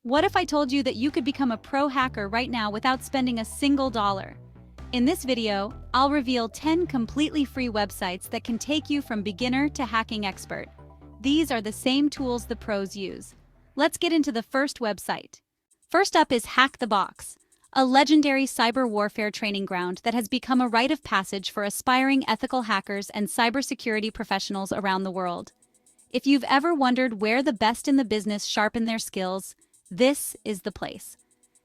What if I told you that you could become a pro hacker right now without spending a single dollar? In this video, I'll reveal 10 completely free websites that can take you from beginner to hacking expert. These are the same tools the pros use. Let's get into the first website. First up is Hack the Box, a legendary cyber warfare training ground that has become a rite of passage for aspiring ethical hackers and cybersecurity professionals around the world. If you've ever wondered where the best in the business sharpen their skills, this is the place.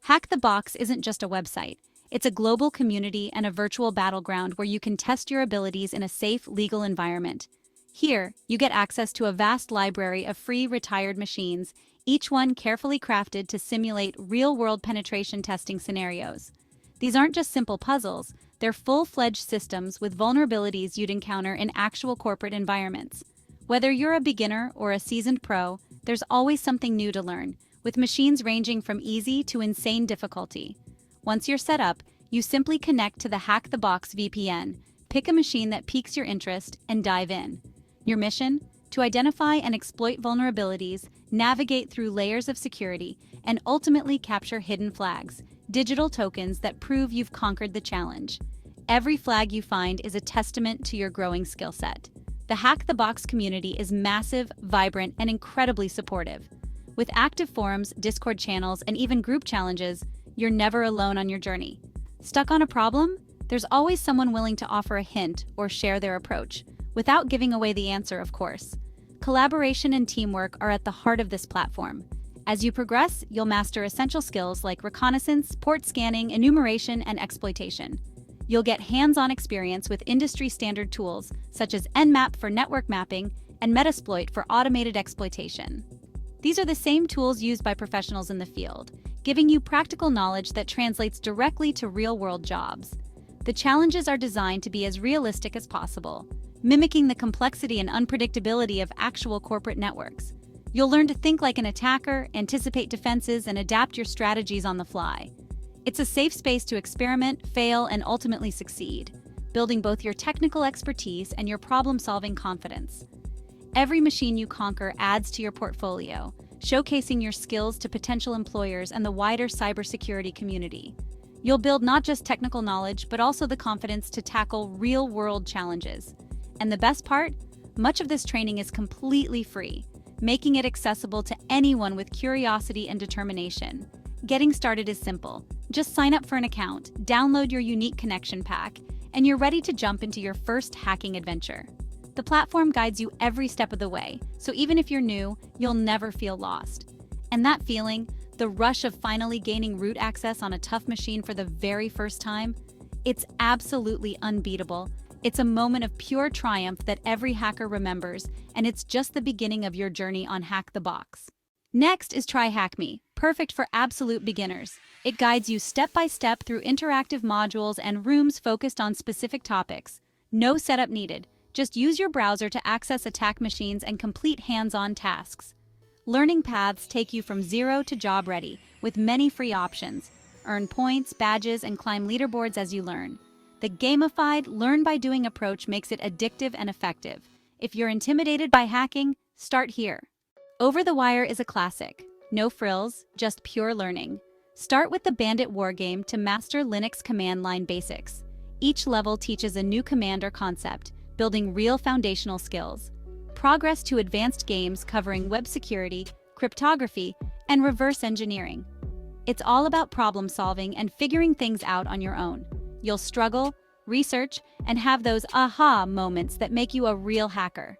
Hack the Box isn't just a website. It's a global community and a virtual battleground where you can test your abilities in a safe, legal environment. Here, you get access to a vast library of free retired machines, each one carefully crafted to simulate real-world penetration testing scenarios. These aren't just simple puzzles, they're full-fledged systems with vulnerabilities you'd encounter in actual corporate environments. Whether you're a beginner or a seasoned pro, there's always something new to learn, with machines ranging from easy to insane difficulty. Once you're set up, you simply connect to the Hack the Box VPN, pick a machine that piques your interest, and dive in. Your mission? To identify and exploit vulnerabilities, navigate through layers of security, and ultimately capture hidden flags, digital tokens that prove you've conquered the challenge. Every flag you find is a testament to your growing skill set. The Hack the Box community is massive, vibrant, and incredibly supportive. With active forums, Discord channels, and even group challenges, you're never alone on your journey. Stuck on a problem? There's always someone willing to offer a hint or share their approach, without giving away the answer, of course. Collaboration and teamwork are at the heart of this platform. As you progress, you'll master essential skills like reconnaissance, port scanning, enumeration, and exploitation. You'll get hands-on experience with industry-standard tools such as Nmap for network mapping and Metasploit for automated exploitation. These are the same tools used by professionals in the field, giving you practical knowledge that translates directly to real-world jobs. The challenges are designed to be as realistic as possible, mimicking the complexity and unpredictability of actual corporate networks. You'll learn to think like an attacker, anticipate defenses, and adapt your strategies on the fly. It's a safe space to experiment, fail, and ultimately succeed, building both your technical expertise and your problem-solving confidence. Every machine you conquer adds to your portfolio, showcasing your skills to potential employers and the wider cybersecurity community. You'll build not just technical knowledge, but also the confidence to tackle real-world challenges. And the best part? Much of this training is completely free, making it accessible to anyone with curiosity and determination. Getting started is simple. Just sign up for an account, download your unique connection pack, and you're ready to jump into your first hacking adventure. The platform guides you every step of the way, so even if you're new, you'll never feel lost. And that feeling, the rush of finally gaining root access on a tough machine for the very first time, it's absolutely unbeatable. It's a moment of pure triumph that every hacker remembers, and it's just the beginning of your journey on Hack the Box. Next is Try Hack Me, perfect for absolute beginners. It guides you step by step through interactive modules and rooms focused on specific topics. No setup needed. Just use your browser to access attack machines and complete hands-on tasks. Learning paths take you from zero to job ready, with many free options. Earn points, badges, and climb leaderboards as you learn. The gamified, learn-by-doing approach makes it addictive and effective. If you're intimidated by hacking, start here. Over the Wire is a classic. No frills, just pure learning. Start with the Bandit Wargame to master Linux command line basics. Each level teaches a new command or concept, building real foundational skills. Progress to advanced games covering web security, cryptography, and reverse engineering. It's all about problem solving and figuring things out on your own. You'll struggle, research, and have those aha moments that make you a real hacker.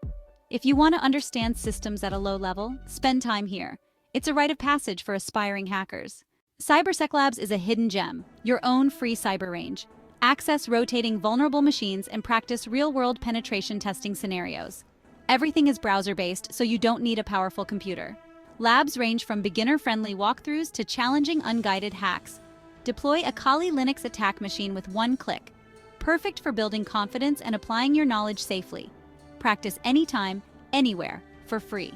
If you want to understand systems at a low level, spend time here. It's a rite of passage for aspiring hackers. Cybersec Labs is a hidden gem, your own free cyber range. Access rotating vulnerable machines and practice real-world penetration testing scenarios. Everything is browser-based, so you don't need a powerful computer. Labs range from beginner-friendly walkthroughs to challenging unguided hacks. Deploy a Kali Linux attack machine with one click. Perfect for building confidence and applying your knowledge safely. Practice anytime, anywhere, for free.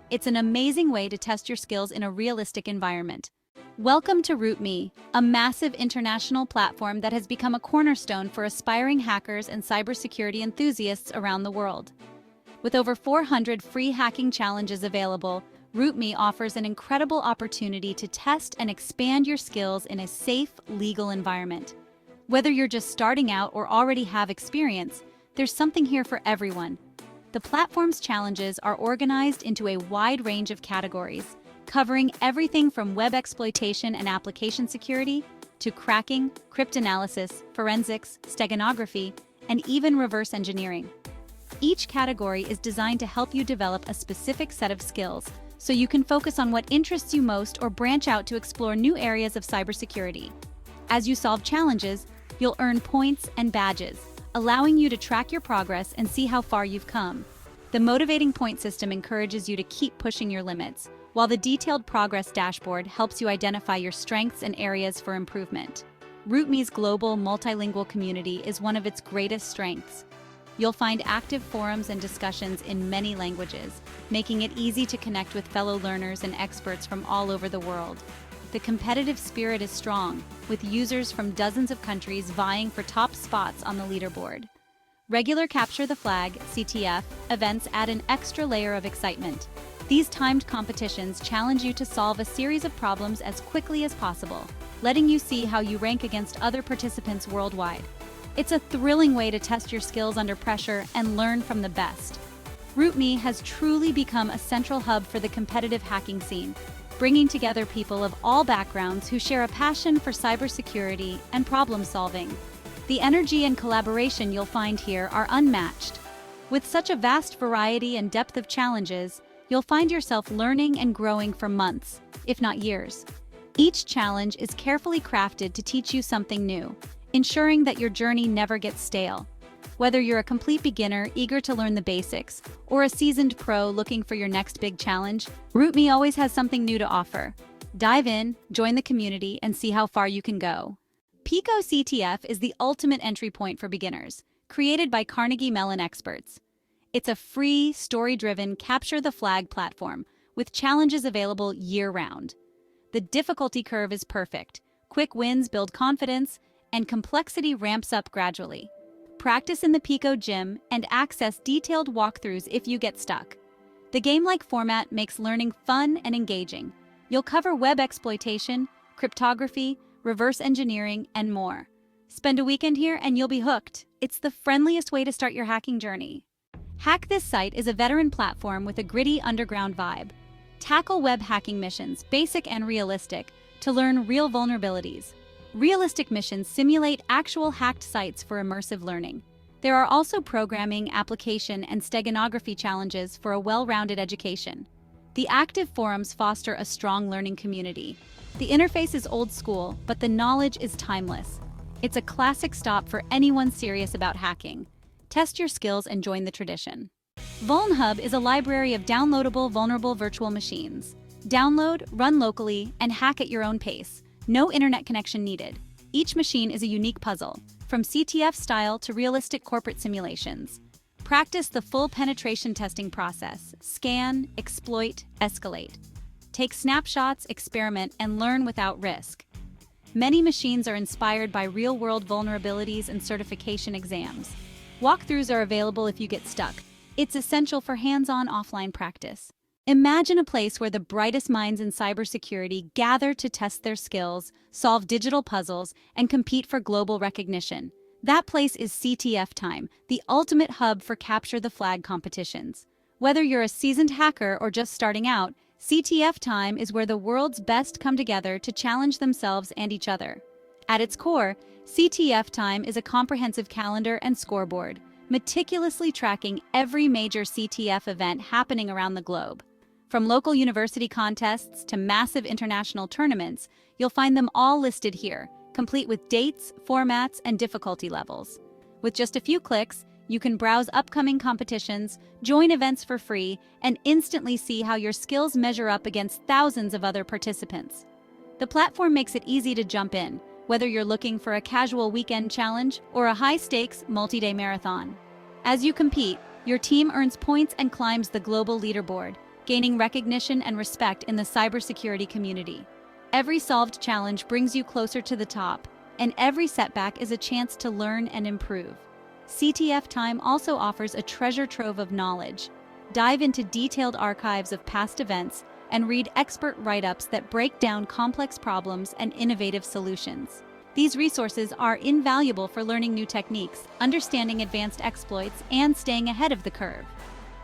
It's an amazing way to test your skills in a realistic environment. Welcome to RootMe, a massive international platform that has become a cornerstone for aspiring hackers and cybersecurity enthusiasts around the world. With over 400 free hacking challenges available, RootMe offers an incredible opportunity to test and expand your skills in a safe, legal environment. Whether you're just starting out or already have experience, there's something here for everyone. The platform's challenges are organized into a wide range of categories, covering everything from web exploitation and application security to cracking, cryptanalysis, forensics, steganography, and even reverse engineering. Each category is designed to help you develop a specific set of skills, so you can focus on what interests you most or branch out to explore new areas of cybersecurity. As you solve challenges, you'll earn points and badges, allowing you to track your progress and see how far you've come. The motivating point system encourages you to keep pushing your limits, while the detailed progress dashboard helps you identify your strengths and areas for improvement. RootMe's global multilingual community is one of its greatest strengths. You'll find active forums and discussions in many languages, making it easy to connect with fellow learners and experts from all over the world. The competitive spirit is strong, with users from dozens of countries vying for top spots on the leaderboard. Regular Capture the Flag (CTF) events add an extra layer of excitement. These timed competitions challenge you to solve a series of problems as quickly as possible, letting you see how you rank against other participants worldwide. It's a thrilling way to test your skills under pressure and learn from the best. RootMe has truly become a central hub for the competitive hacking scene, bringing together people of all backgrounds who share a passion for cybersecurity and problem solving. The energy and collaboration you'll find here are unmatched. With such a vast variety and depth of challenges, you'll find yourself learning and growing for months, if not years. Each challenge is carefully crafted to teach you something new, ensuring that your journey never gets stale. Whether you're a complete beginner eager to learn the basics or a seasoned pro looking for your next big challenge, RootMe always has something new to offer. Dive in, join the community, and see how far you can go. Pico CTF is the ultimate entry point for beginners, created by Carnegie Mellon experts. It's a free, story-driven Capture the Flag platform with challenges available year-round. The difficulty curve is perfect. Quick wins build confidence, and complexity ramps up gradually. Practice in the Pico gym and access detailed walkthroughs if you get stuck. The game-like format makes learning fun and engaging. You'll cover web exploitation, cryptography, reverse engineering, and more. Spend a weekend here and you'll be hooked. It's the friendliest way to start your hacking journey. Hack This Site is a veteran platform with a gritty underground vibe. Tackle web hacking missions, basic and realistic, to learn real vulnerabilities. Realistic missions simulate actual hacked sites for immersive learning. There are also programming, application, and steganography challenges for a well-rounded education. The active forums foster a strong learning community. The interface is old school, but the knowledge is timeless. It's a classic stop for anyone serious about hacking. Test your skills and join the tradition. VulnHub is a library of downloadable vulnerable virtual machines. Download, run locally, and hack at your own pace. No internet connection needed. Each machine is a unique puzzle, from CTF style to realistic corporate simulations. Practice the full penetration testing process. Scan, exploit, escalate. Take snapshots, experiment, and learn without risk. Many machines are inspired by real-world vulnerabilities and certification exams. Walkthroughs are available if you get stuck. It's essential for hands-on offline practice. Imagine a place where the brightest minds in cybersecurity gather to test their skills, solve digital puzzles, and compete for global recognition. That place is CTF Time, the ultimate hub for Capture the Flag competitions. Whether you're a seasoned hacker or just starting out, CTF Time is where the world's best come together to challenge themselves and each other. At its core, CTF Time is a comprehensive calendar and scoreboard, meticulously tracking every major CTF event happening around the globe. From local university contests to massive international tournaments, you'll find them all listed here, complete with dates, formats, and difficulty levels. With just a few clicks, you can browse upcoming competitions, join events for free, and instantly see how your skills measure up against thousands of other participants. The platform makes it easy to jump in, whether you're looking for a casual weekend challenge or a high-stakes, multi-day marathon. As you compete, your team earns points and climbs the global leaderboard, gaining recognition and respect in the cybersecurity community. Every solved challenge brings you closer to the top, and every setback is a chance to learn and improve. CTF Time also offers a treasure trove of knowledge. Dive into detailed archives of past events, and read expert write-ups that break down complex problems and innovative solutions. These resources are invaluable for learning new techniques, understanding advanced exploits, and staying ahead of the curve.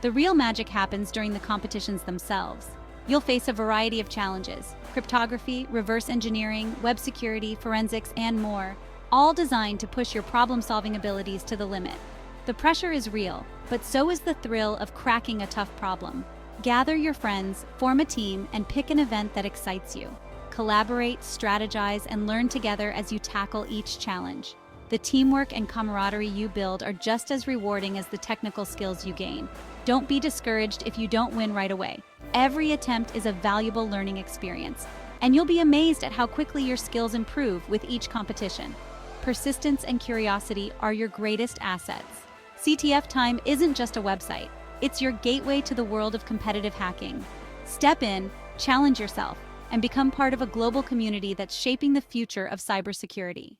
The real magic happens during the competitions themselves. You'll face a variety of challenges: cryptography, reverse engineering, web security, forensics, and more, all designed to push your problem-solving abilities to the limit. The pressure is real, but so is the thrill of cracking a tough problem. Gather your friends, form a team, and pick an event that excites you. Collaborate, strategize, and learn together as you tackle each challenge. The teamwork and camaraderie you build are just as rewarding as the technical skills you gain. Don't be discouraged if you don't win right away. Every attempt is a valuable learning experience, and you'll be amazed at how quickly your skills improve with each competition. Persistence and curiosity are your greatest assets. CTF Time isn't just a website, it's your gateway to the world of competitive hacking. Step in, challenge yourself, and become part of a global community that's shaping the future of cybersecurity.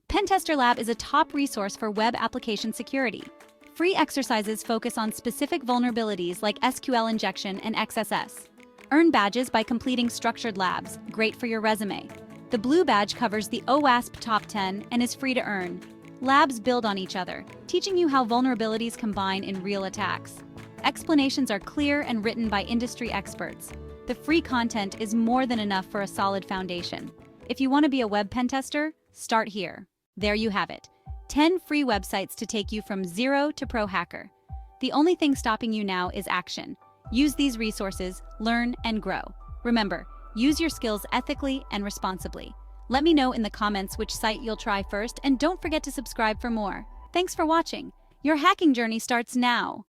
Pentester Lab is a top resource for web application security. Free exercises focus on specific vulnerabilities like SQL injection and XSS. Earn badges by completing structured labs, great for your resume. The blue badge covers the OWASP Top 10 and is free to earn. Labs build on each other, teaching you how vulnerabilities combine in real attacks. Explanations are clear and written by industry experts. The free content is more than enough for a solid foundation. If you want to be a web pen tester, start here. There you have it. 10 free websites to take you from zero to pro hacker. The only thing stopping you now is action. Use these resources, learn, and grow. Remember, use your skills ethically and responsibly. Let me know in the comments which site you'll try first, and don't forget to subscribe for more. Thanks for watching. Your hacking journey starts now.